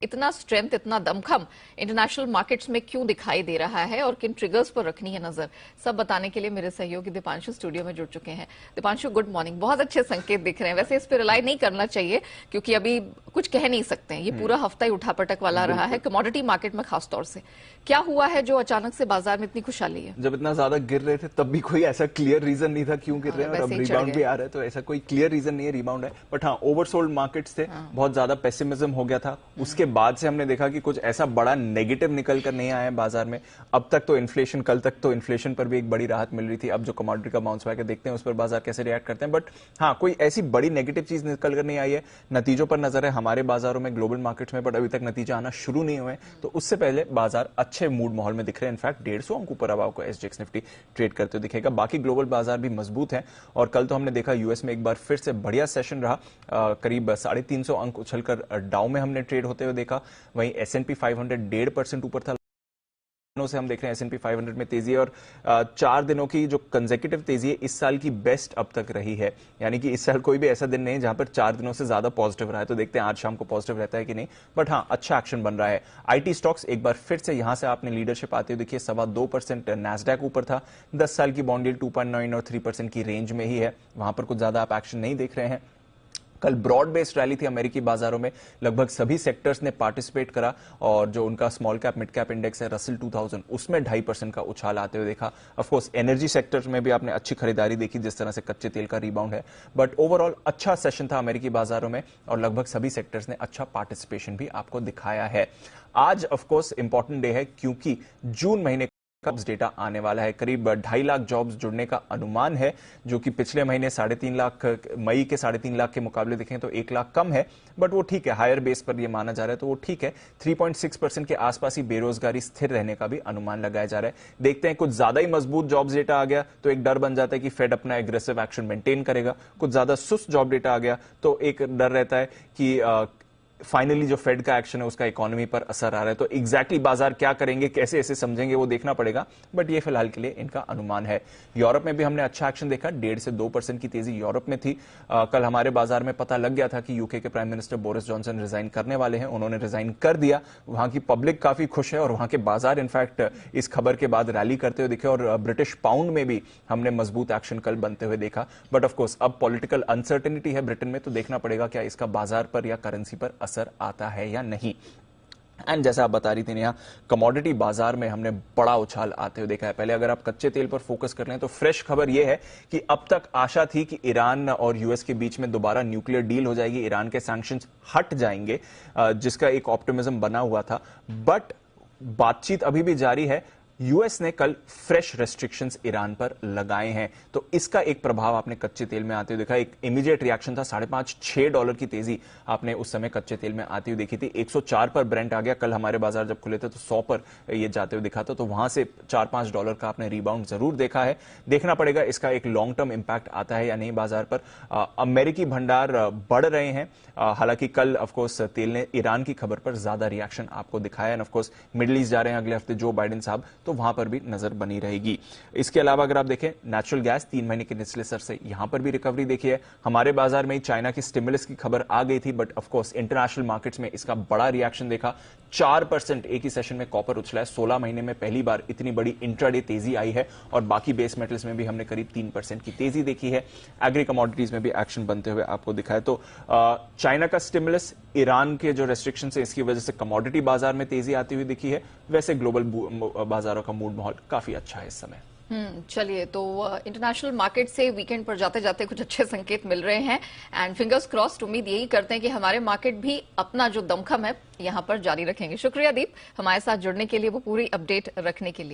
इतना स्ट्रेंथ, इतना दमखम इंटरनेशनल मार्केट्स में क्यों दिखाई दे रहा है और किन ट्रिगर्स पर रखनी है नजर, सब बताने के लिए मेरे सहयोगी दीपांशु स्टूडियो में जुड़ चुके हैं। Deepanshu, good morning. बहुत अच्छे संकेत दिख रहे हैं। वैसे इस पर रिलाई नहीं करना चाहिए क्योंकि अभी कुछ कह नहीं सकते हैं। ये पूरा हफ्ता ही उठापटक वाला रहा है, कमोडिटी मार्केट में खासतौर से। क्या हुआ है जो अचानक से बाजार में इतनी खुशहाली है? जब इतना ज्यादा गिर रहे थे तब भी कोई ऐसा क्लियर रीजन नहीं था क्यों गिर रहे हैं, और अब रिबाउंड भी आ रहा है, तो ऐसा कोई क्लियर रीजन नहीं है रिबाउंड है। बट हाँ, ओवरसोल्ड मार्केट्स थे, बहुत ज्यादा पेसिमिज्म हो गया था। उसके बाद से हमने देखा कि कुछ ऐसा बड़ा नेगेटिव निकल कर नहीं आया है बाजार में। अब तक तो इन्फ्लेशन, कल तक तो इन्फ्लेशन पर भी एक बड़ी राहत मिल रही थी। अब जो कमोडिटी का बाउंस बैक है, देखते हैं उस पर बाजार कैसे रिएक्ट करते हैं। बट हाँ, कोई ऐसी बड़ी नेगेटिव चीज निकल कर नहीं आई है। नतीजों पर नजर है हमारे बाजारों में, ग्लोबल मार्केट्स में, बट अभी तक नतीजा आना शुरू नहीं हुए। तो उससे पहले बाजार अच्छे मूड माहौल में दिख रहे हैं। इनफैक्ट 150 अंक ऊपर अब आपको एसजीएक्स निफ्टी ट्रेड करते हुए दिखेगा। बाकी ग्लोबल बाजार भी मजबूत है और कल तो हमने देखा यूएस में एक बार फिर से बढ़िया सेशन रहा। करीब 350 अंक उछलकर डाउ में हमने ट्रेड होते हुए देखा। वहीं एसएनपी 500 1.5% ऊपर था से हम देख रहे हैं। एसएनपी 500 में तेजी है और 4 दिनों की जो कंसेक्यूटिव तेजी है इस साल की बेस्ट अब तक रही है। यानी कि इस साल कोई भी ऐसा दिन नहीं है जहां पर 4 दिनों से ज्यादा पॉजिटिव रहा है। तो देखते हैं आज शाम को पॉजिटिव रहता है कि नहीं। बट हाँ, अच्छा एक्शन बन रहा है। आईटी स्टॉक्स एक बार फिर से यहां से आपने लीडरशिप आते हुए देखिए। 2.25% नैस्डैक ऊपर था। 10 साल की बॉन्ड यील्ड 2.9 और 3% की रेंज में ही है। वहां पर कुछ ज्यादा आप एक्शन नहीं देख रहे हैं। कल ब्रॉड बेस्ड रैली थी अमेरिकी बाजारों में। लगभग सभी सेक्टर्स ने पार्टिसिपेट करा और जो उनका small cap mid cap index है रसल 2000, उसमें 2.5% का उछाल आते हुए देखा। ऑफ कोर्स एनर्जी सेक्टर्स में भी आपने अच्छी खरीदारी देखी, जिस तरह से कच्चे तेल का रिबाउंड है। बट ओवरऑल अच्छा सेशन था अमेरिकी बाजारों में और लगभग सभी सेक्टर्स ने अच्छा पार्टिसिपेशन भी आपको दिखाया है। आज ऑफ कोर्स इंपॉर्टेंट डे है क्योंकि जून महीने जॉब्स डेटा आने वाला है। करीब 2.5 लाख जॉब्स जुड़ने का अनुमान है, जो कि पिछले महीने 3.5 लाख, मई के 3.5 लाख के मुकाबले देखें तो 1 लाख कम है। बट वो ठीक है, हायर बेस पर ये माना जा रहा है तो वो ठीक है। 3.6% के आसपास ही बेरोजगारी स्थिर रहने का भी अनुमान लगाया जा रहा है। देखते हैं, कुछ ज्यादा ही मजबूत जॉब्स डेटा आ गया तो एक डर बन जाता है कि फेड अपना एग्रेसिव एक्शन मेंटेन करेगा। कुछ ज्यादा सुस्त जॉब डेटा आ गया तो एक डर रहता है कि फाइनली जो फेड का एक्शन है उसका इकोनॉमी पर असर आ रहा है। तो एग्जैक्टली बाजार क्या करेंगे, कैसे ऐसे समझेंगे, वो देखना पड़ेगा। बट ये फिलहाल के लिए इनका अनुमान है। यूरोप में भी हमने अच्छा एक्शन देखा। 1.5 से 2% की तेजी यूरोप में थी। कल हमारे बाजार में पता लग गया था कि यूके के prime minister Boris Johnson resign करने वाले हैं। उन्होंने रिजाइन कर दिया। वहां की पब्लिक काफी खुश है और वहां के बाजार इनफैक्ट इस खबर के बाद रैली करते हुए दिखे और ब्रिटिश पाउंड में भी हमने मजबूत एक्शन कल बनते हुए देखा। बट ऑफकोर्स अब पॉलिटिकल अनसर्टेनिटी है ब्रिटेन में, तो देखना पड़ेगा क्या इसका बाजार पर या करेंसी पर असर आता है या नहीं। एंड जैसा आप बता रही थी नेहा, कमोडिटी बाजार में हमने बड़ा उछाल आते हुए देखा है। पहले अगर आप कच्चे तेल पर फोकस कर लें तो फ्रेश खबर यह है कि अब तक आशा थी कि ईरान और यूएस के बीच में दोबारा न्यूक्लियर डील हो जाएगी, ईरान के सैंक्शंस हट जाएंगे, जिसका एक ऑप्टिमिज्म बना हुआ था। बट बातचीत अभी भी जारी है। यूएस ने कल फ्रेश रेस्ट्रिक्शंस ईरान पर लगाए हैं, तो इसका एक प्रभाव आपने कच्चे तेल में आते हुए देखा। एक इमीडिएट रिएक्शन था। $5.5-6 की तेजी आपने उस समय कच्चे तेल में आती हुई देखी थी। 104 पर ब्रेंट आ गया। कल हमारे बाजार जब खुले थे तो 100 पर ये जाते हुए दिखा था। तो वहां से $4-5 का आपने रिबाउंड जरूर देखा है। देखना पड़ेगा इसका एक लॉन्ग टर्म इंपैक्ट आता है या नहीं बाजार पर। अमेरिकी भंडार बढ़ रहे हैं। हालांकि कल ऑफकोर्स तेल ने ईरान की खबर पर ज्यादा रिएक्शन आपको दिखाया है। ऑफकोर्स मिडिल ईस्ट जा रहे हैं अगले हफ्ते जो बाइडेन साहब, तो वहां पर भी नजर बनी रहेगी। इसके अलावा अगर आप देखें नेचुरल गैस 3 महीने के निचले स्तर से यहां पर भी रिकवरी देखी है। हमारे बाजार में चाइना की स्टिमुलस की खबर आ गई थी, but of course international markets में इसका बड़ा रिएक्शन देखा। 4% एक ही सेशन में कॉपर उछला है। 16 महीने में पहली बार इतनी बड़ी इंट्राडे तेजी आई है और बाकी बेस मेटल्स में भी हमने करीब 3% की तेजी देखी है। एग्री कमोडिटीज में भी एक्शन बनते हुए आपको दिखा है। तो चाइना का स्टिमुलस, ईरान के जो रेस्ट्रिक्शन है इसकी वजह से कमोडिटी बाजार में तेजी आती हुई दिखी है। वैसे ग्लोबल बाजारों का मूड माहौल काफी अच्छा है इस समय। चलिए, तो इंटरनेशनल मार्केट से वीकेंड पर जाते जाते कुछ अच्छे संकेत मिल रहे हैं एंड फिंगर्स क्रॉस्ड। उम्मीद यही करते हैं कि हमारे मार्केट भी अपना जो दमखम है यहां पर जारी रखेंगे। शुक्रिया दीप, हमारे साथ जुड़ने के लिए, वो पूरी अपडेट रखने के लिए।